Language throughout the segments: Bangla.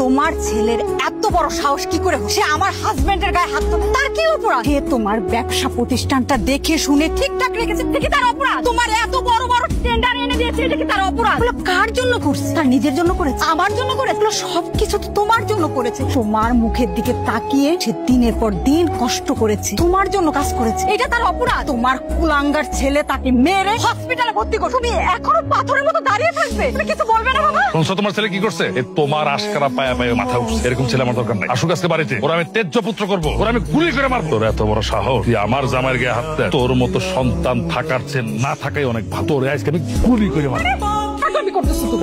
তোমার ছেলের এত বড় সাহস কি করে সে আমার হাজবেন্ডের গায়ে হাত তোলে? তার কি অপরাধ? সে তোমার ব্যবসা প্রতিষ্ঠানটা দেখে শুনে ঠিকঠাক রেখেছে, দেখি তার অপরাধ? তোমার এত বড় বড় টেন্ডার এনে দিয়েছে, এটা কি তার অপরাধ? কার জন্য করছে? তার নিজের জন্য করেছে, আমার জন্য করেছে? সবকিছু তো তোমার জন্য করেছে। তোমার মুখের দিকে তাকিয়ে সে দিনের পর দিন কষ্ট করেছে, তোমার জন্য কাজ করেছে, এটা তার অপরাধ? তোমার কুলাঙ্গার ছেলে তাকে মেরে হসপিটালে ভর্তি করছে, তুমি এখনো পাথরের মতো দাঁড়িয়ে থাকবে? তুমি কিছু বলবে না বাবা? তোমার ছেলে কি করছে? তোমার আশকারা পায়ে পায়ে মাথা উঠছে। এরকম ছেলে আমার দরকার নাই। আসুক আজকে বাড়িতে, ওরা আমি তেজ্য পুত্র করবো, ওরা আমি গুলি করে মারবো। তোর এত বড় সাহস, তুই আমার জামাইয়ের গায়ে হাত দেয়? তোর মতো সন্তান থাকার চেয়ে না থাকাই অনেক ভালো। তোর আজকে আমি গুলি করে মারবো।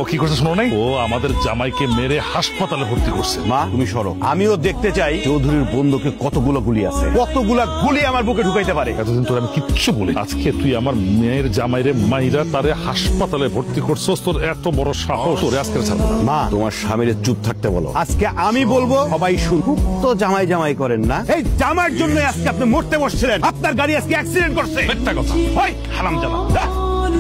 ও কি করছে শোনো নাই? ও আমাদের জামাইকে মেরে হাসপাতালে ভর্তি করছে। মা তুমি সরো, আমিও দেখতে চাই চৌধুরীর বন্ধুকে কতগুলো গুলি আছে, কতগুলা গুলি আমার বুকে ঢুকাইতে পারে। এতদিন তোর আমি কিচ্ছু বলি, আজকে তুই আমার মেয়ের জামাইরে মাইরা তারে হাসপাতালে ভর্তি করছস। তোর এত বড় সাহস, তোর আজকে ছাড়বো না। মা তোমার স্বামীর চুপ থাকতে বলো, আজকে আমি বলবো সবাই শুনুক। তো জামাই জামাই করেন না, এই জামার জন্য আজকে আপনি মরতে বসছিলেন। আপনার গাড়ি আজকে অ্যাক্সিডেন্ট করছে। একটা কথা, ওই হারামজাদা।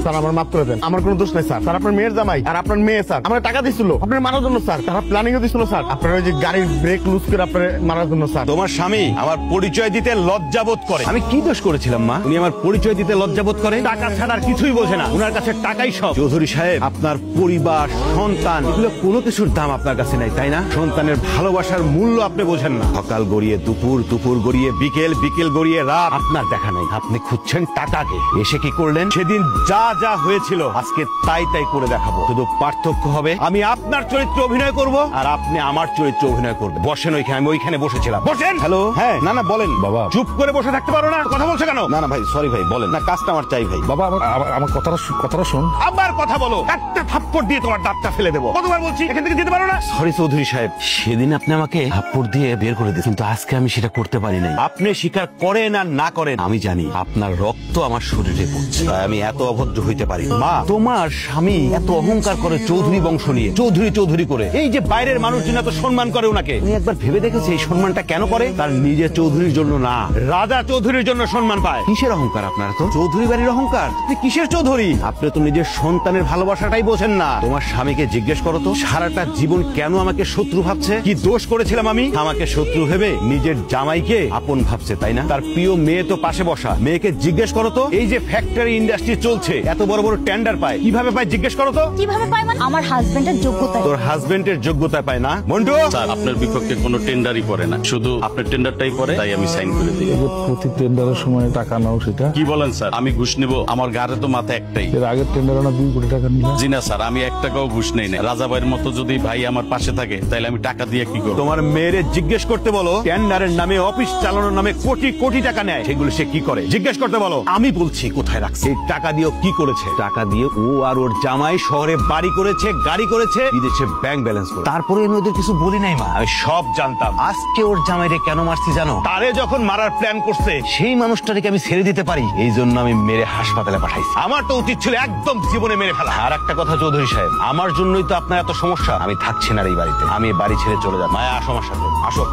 স্যার আমার মাফ করে দেন, আমার কোনো দোষ নাই স্যার। স্যার আপনার মেয়ের জামাই আর আপনার মেয়ে স্যার আমার টাকা দিছিল আপনার মারার জন্য স্যার। তারা প্ল্যানিং দিছিল স্যার, আপনার ওই যে গাড়ির ব্রেক লুজ করে আপনার মারার জন্য স্যার। তোমার স্বামী আমার পরিচয় দিতে লজ্জাবোধ করে। আমি কি দোষ করেছিলাম মা? উনি আমার পরিচয় দিতে লজ্জাবোধ করে? টাকা ছাড়া আর কিছুই বোঝে না, উনার কাছে টাকাই সব। চৌধুরী সাহেব, আপনার পরিবার, সন্তান, এগুলো কোনো কিছুর দাম আপনার কাছে নাই, তাই না? সন্তানের ভালোবাসার মূল্য আপনি বোঝেন না। সকাল গড়িয়ে দুপুর, দুপুর গড়িয়ে বিকেল, বিকেল গড়িয়ে রাত, আপনার দেখা নাই। আপনি খুঁজছেন টাকাকে। এসে কি করলেন? সেদিন যা যা হয়েছিল আজকে তাই তাই করে দেখাবো। শুধু পার্থক্য হবে আমি আপনার চরিত্রে অভিনয় করব আর আপনি আমার চরিত্রে অভিনয় করবেন। বসেন ওইখানে, আমি ওইখানে বসেছিলাম। বসেন। হ্যালো। হ্যাঁ। না না বলেন বাবা। চুপ করে বসে থাকতে পারো না? কথা বলছো কেন? না না ভাই সরি ভাই, বলেন না, কাজটা আমার চাই ভাই। বাবা আমার কথাটা শোন। আবার কথা বলো, একটা থাপ্পড় দিয়ে তোমার দাঁতটা ফেলে দেবো। কতবার বলছি এখান থেকে যেতে পারো না? সরি চৌধুরী সাহেব, সেদিন আপনি আমাকে থাপ্পড় দিয়ে বের করে দিয়েছেন, কিন্তু আজকে আমি সেটা করতে পারি নাই। আপনি স্বীকার করেন আর না করেন আমি জানি আপনার রক্ত আমার শরীরে পড়ছে, তাই আমি এত অভদ্র হইতে পারি। মা তোমার স্বামী এত অহংকার করে চৌধুরী বংশ নিয়ে, চৌধুরী চৌধুরী করে, এই যে বাইরের মানুষজন এত সম্মান করে ওনাকে, উনি একবার ভেবে দেখেছে এই সম্মানটা কেন করে? তার নিজের চৌধুরীর জন্য না, রাজা চৌধুরীর জন্য সম্মান পায়। কিসের অহংকার আপনার? তো চৌধুরী বাড়ির অহংকার। আপনি কিসের চৌধুরী? আপনি তো নিজের সন্তানের ভালোবাসাটাই বোঝেন না। তোমার স্বামীকে জিজ্ঞেস করো তো, সারাটা জীবন কেন আমাকে শত্রু ভাবছে? কি দোষ করেছিলাম আমি? আমাকে শত্রু ভেবে নিজের জামাইকে আপন ভাবছে, তাই না? তার প্রিয় মেয়ে তো পাশে বসা, মেয়েকে জিজ্ঞেস করো তো, এই যে ফ্যাক্টরি ইন্ডাস্ট্রি চলছে, এত বড় বড় টেন্ডার পায়, কিভাবে পায় জিজ্ঞেস করো তো। কিভাবে পায় মানে? আমার হাজবেন্ডের যোগ্যতা। তোর হাজবেন্ডের যোগ্যতায় পায় না? মন্টু স্যার আপনার বিপক্ষে কোনো টেন্ডারই পড়ে না, শুধু আপনার টেন্ডারটাই পড়ে, তাই আমি সাইন করে দিই। প্রতি টেন্ডারের সময় টাকা নাও, সেটা কি বলেন স্যার? আমি ঘুষ নিব? আমার গাড়ে তো মাথা একটাই। এর আগের টেন্ডারে না 2 কোটি টাকা নিলাম। জি না স্যার, আমি 1 টাকাও ঘুষ নেই না। রাজা ভাইয়ের মতো যদি ভাই আমার পাশে থাকে তাহলে আমি টাকা দিয়ে কি করব? তোমার মেয়েরে জিজ্ঞেস করতে বলো, টেন্ডারের নামে, অফিস চালানোর নামে কোটি কোটি টাকা নেয়, সেগুলো সে কি করে জিজ্ঞেস করতে বলো। আমি বলছি কোথায় রাখছে এই টাকা দিয়ে, কি করেছে? টাকা দিয়ে ও আর ওর জামাই শহরে বাড়ি করেছে, গাড়ি করেছে, বিদেশে ব্যাংক ব্যালেন্স করে। তারপরে আমি ওদের কিছু বলি নাই মা, আমি সব জানতাম। আজকে ওর জামাইরে কেন মারছি জানো? তারে যখন মারার প্ল্যান করছে সেই মানুষটাকে আমি ছেড়ে দিতে পারি, এই জন্য আমি মেরে হাসপাতালে পাঠাইছি। আমার তো উচিত ছিল একদম জীবনে মেরে ফেলা। আর একটা কথা চৌধুরী সাহেব, আমার জন্যই তো আপনার এত সমস্যা। আমি থাকছি না এই বাড়িতে, আমি বাড়ি ছেড়ে চলে যাব। মায়া আসো আমার সাথে, আসো।